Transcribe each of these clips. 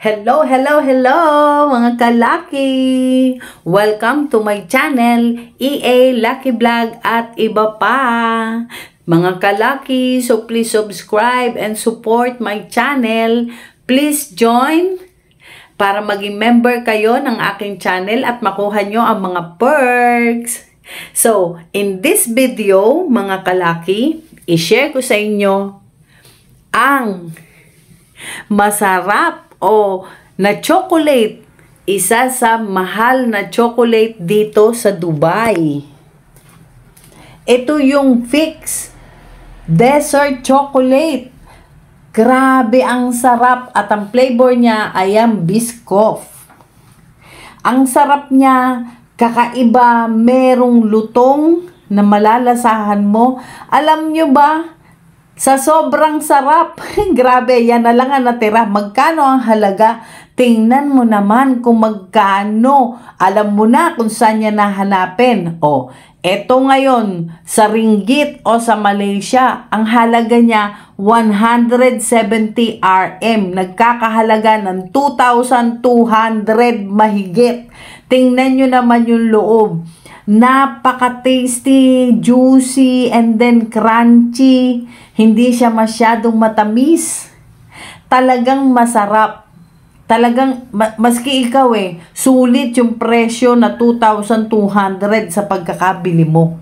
Hello, hello, hello mga kalaki! Welcome to my channel, EA Lucky Vlog at iba pa. Mga kalaki, so please subscribe and support my channel. Please join para maging member kayo ng aking channel at makuha nyo ang mga perks. So, in this video, mga kalaki, i-share ko sa inyo ang masarap na chocolate, isa sa mahal na chocolate dito sa Dubai. Ito yung Fix Desert Chocolate. Grabe ang sarap at ang flavor niya ay ang Biscoff. Ang sarap niya, kakaiba, merong lutong na malalasahan mo. Alam nyo ba? Sa sobrang sarap, grabe, yan na lang ang natira. Magkano ang halaga? Tingnan mo naman kung magkano. Alam mo na kung saan niya nahanapin. Eto ngayon, sa ringgit o sa Malaysia, ang halaga niya 170 RM. Nagkakahalaga ng 2,200 mahigit. Tingnan nyo naman yung loob. Napaka-tasty, juicy, and then crunchy. Hindi siya masyadong matamis. Talagang masarap. Talagang, maski ikaw sulit yung presyo na 2,200 sa pagkakabili mo.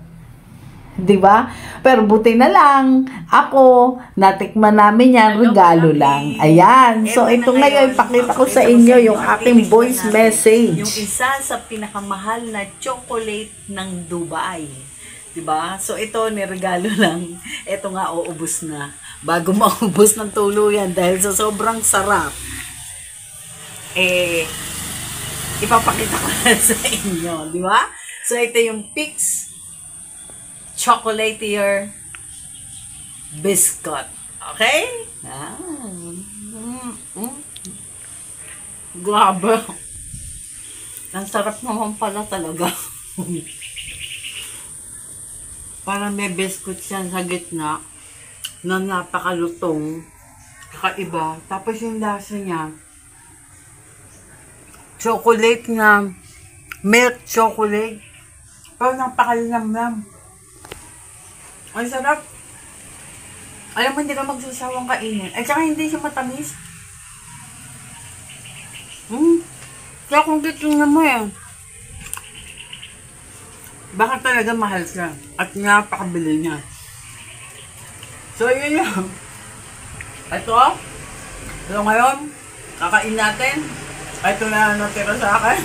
Diba? Pero buti na lang, ako, natikman namin yan, regalo lang. Ayan. So, ito ngayon, pakita ko sa inyo yung aking voice message. Yung isa sa pinakamahal na chocolate ng Dubai. Diba? So, ito, niregalo lang. Ito nga, uubos na. Bago maubos ng tuluyan dahil sa sobrang sarap. Ipapakita ko na sa inyo. Diba? So, ito yung Fix Chocolatier Biscuit. Okay? Grabe. Ang sarap naman pala talaga. Parang may biscuit siya sa gitna na napakalutong. Kakaiba. Tapos yung lasa niya, chocolate na milk chocolate. Pero napakalinamnam. Ang sarap. Alam mo, hindi ka magsusawang kainin. At saka hindi siya matamis. Kaya kung titingnan mo baka talaga mahal siya. At napakabili niya. So, yun yun. Ito. Ngayon, kakain natin. Ito na natira sa akin.